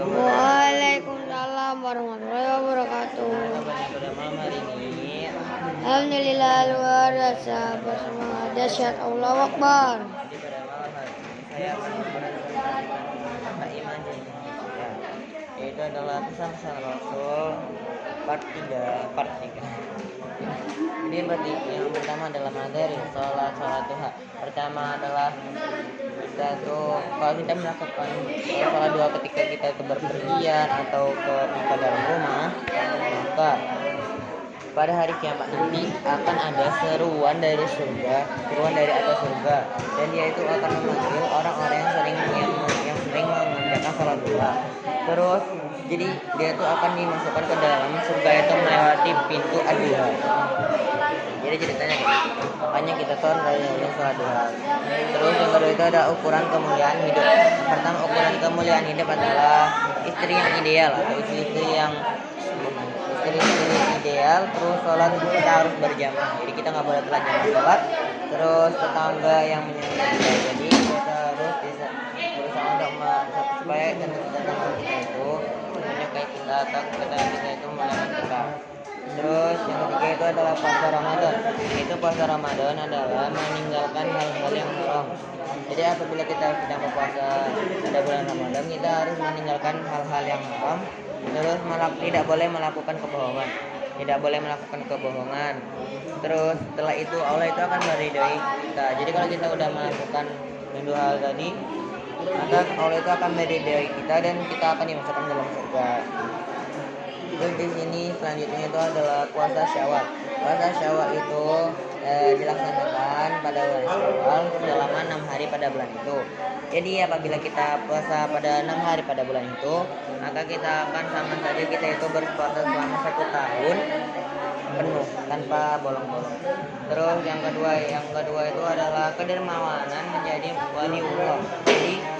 Waalaikumsalam warahmatullahi wabarakatuh. Kabarnya pada malam hari ini. Alhamdulillah luar biasa bersemangat dahsyat Allahu Akbar. Jadi pada malam hari ini saya akan memperkenalkan kata iman di Indonesia, yaitu adalah pesan-pesan Rasul part 3. Jadi berarti yang pertama adalah materi sholat duha. Pertama adalah kita tuh kalau kita melakukan sholat duha ketika kita itu berpergian atau ke dalam rumah, maka pada hari kiamat nanti akan ada seruan dari atas surga, dan dia itu akan memanggil orang-orang yang sering mengerjakan sholat duha. Terus jadi dia itu akan dimasukkan ke dalam surga itu melewati pintu ad-duha. Jadi ceritanya gitu. Makanya kita tuh rajin sholat duha. Terus yang kedua itu ada ukuran kemuliaan hidup. Yang pertama, ukuran kemuliaan hidup adalah istri yang ideal atau istri yang ideal. Terus sholat itu kita harus berjamaah. Jadi kita nggak boleh telat jamaah sholat. Terus tetangga yang menyenangkan kita. Jadi kita harus berusaha untuk supaya tetangga kita itu menyukai kita atau kita itu melayani kita. Terus yang ketiga itu adalah puasa Ramadan. Itu puasa Ramadan adalah meninggalkan hal-hal yang haram. Jadi apabila kita sedang berpuasa pada bulan Ramadan, kita harus meninggalkan hal-hal yang haram. Terus tidak boleh melakukan kebohongan. Terus setelah itu Allah itu akan meridhoi kita. Jadi kalau kita udah melakukan dua hal tadi, maka Allah itu akan meridhoi kita dan kita akan dimasukkan dalam surga. Terus di sini selanjutnya itu adalah puasa Syawal. Puasa Syawal itu dilaksanakan pada bulan Syawal selama 6 hari pada bulan itu. Jadi apabila kita puasa pada 6 hari pada bulan itu, maka kita akan sama saja kita itu berpuasa selama 1 tahun penuh tanpa bolong-bolong. Terus yang kedua itu adalah kedermawanan menjadi waliullah. Jadi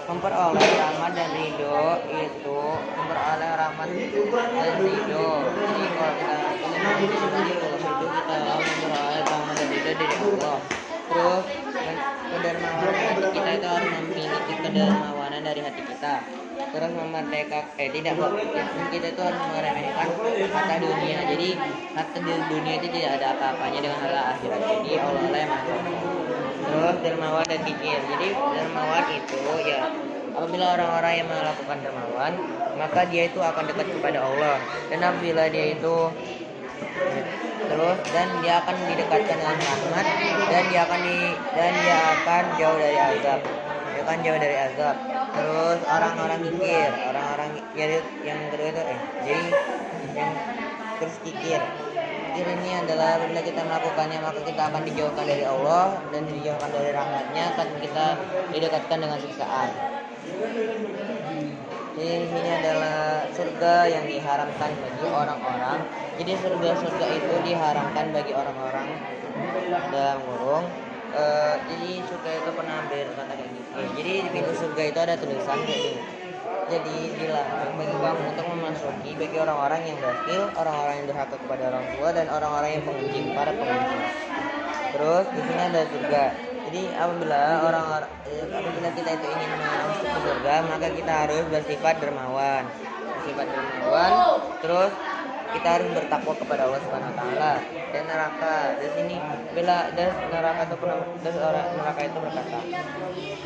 memperoleh rahmat dan ridho itu memperoleh rahmat dan ridho. Jadi kalau kita ingin menjadi Allah itu kita memperoleh rahmat dan ridho dari Allah. Terus kedermawanan kita itu harus memiliki kedermawanan dari hati kita. Terus kita itu harus meremehkan harta dunia. Jadi harta dunia itu tidak ada apa-apanya dengan harta akhirat. Jadi Allah yang maha. Terus dermawan dan kikir. Jadi dermawan itu ya apabila orang-orang yang melakukan dermawan, maka dia itu akan dekat kepada Allah. Dan apabila dia itu dan dia akan didekatkan dengan rahmat, dan dia akan jauh dari azab. Terus orang-orang kikir, yang kedua itu kikir ini adalah bila kita melakukannya maka kita akan dijauhkan dari Allah dan dijauhkan dari rahmatnya, akan kita didekatkan dengan siksaan. Jadi ini adalah surga yang diharamkan bagi orang-orang. Jadi surga itu diharamkan bagi orang-orang dalam kurung. Jadi surga itu pernah berkata kayak gitu. Jadi di pintu surga itu ada tulisan kayak gini. Jadi dilarang bagi kamu untuk memasuki bagi orang-orang yang bakhil, orang-orang yang durhaka kepada orang tua, dan orang-orang yang para pengunjung. Terus di sini ada surga. Jadi apabila kita itu ingin masuk ke surga, maka kita harus bersifat dermawan. Terus kita harus bertakwa kepada Allah Subhanahu wa taala. Dan neraka di sini neraka itu berkata.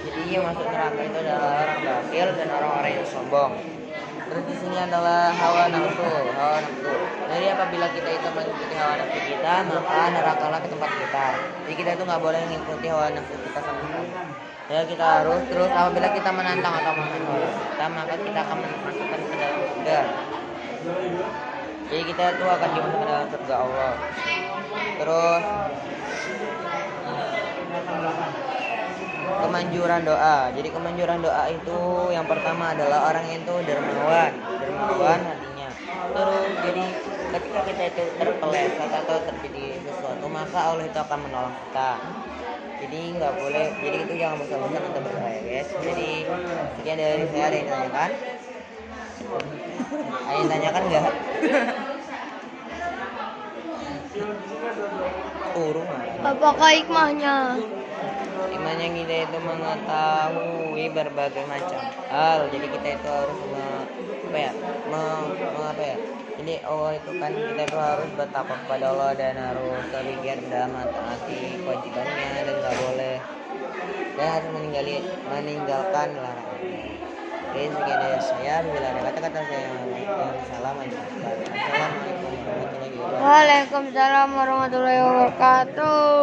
Jadi yang masuk neraka itu adalah orang bakhil dan orang-orang yang sombong. Terus di sini adalah hawa nafsu. Jadi apabila kita itu mengikuti hawa nafsu kita, maka nerakalah ke tempat kita. Jadi kita itu nggak boleh mengikuti hawa nafsu kita sama sekali. Ya kita harus terus apabila kita menantang atau mengikuti hawa nafsu kita, maka kita akan masukkan ke dalam surga. Jadi kita itu akan dimasukkan dalam surga Allah. Terus kemanjuran doa. Jadi kemanjuran doa itu yang pertama adalah orang itu dermawan hatinya. Terus jadi ketika kita itu terpeleset atau terjadi sesuatu, maka Allah itu akan menolong kita. Jadi nggak boleh. Jadi itu jangan bosan-bosan untuk berdoa ya guys. Jadi sekian dari saya. Ada yang tanyakan? Ada yang tanyakan nggak? Apakah hikmahnya? Iman yang kita itu mengetahui berbagai macam hal. Jadi kita itu harus apa ya? Apa ya? Jadi Allah itu kan kita itu harus bertakwa kepada Allah dan harus terpikir dalam hati kewajibannya dan nggak boleh dan harus meninggalkan larangannya. Jadi sekian dari saya. Bila ada kata-kata saya yang salah, Assalamualaikum warahmatullahi wabarakatuh. Waalaikumsalam warahmatullahi wabarakatuh.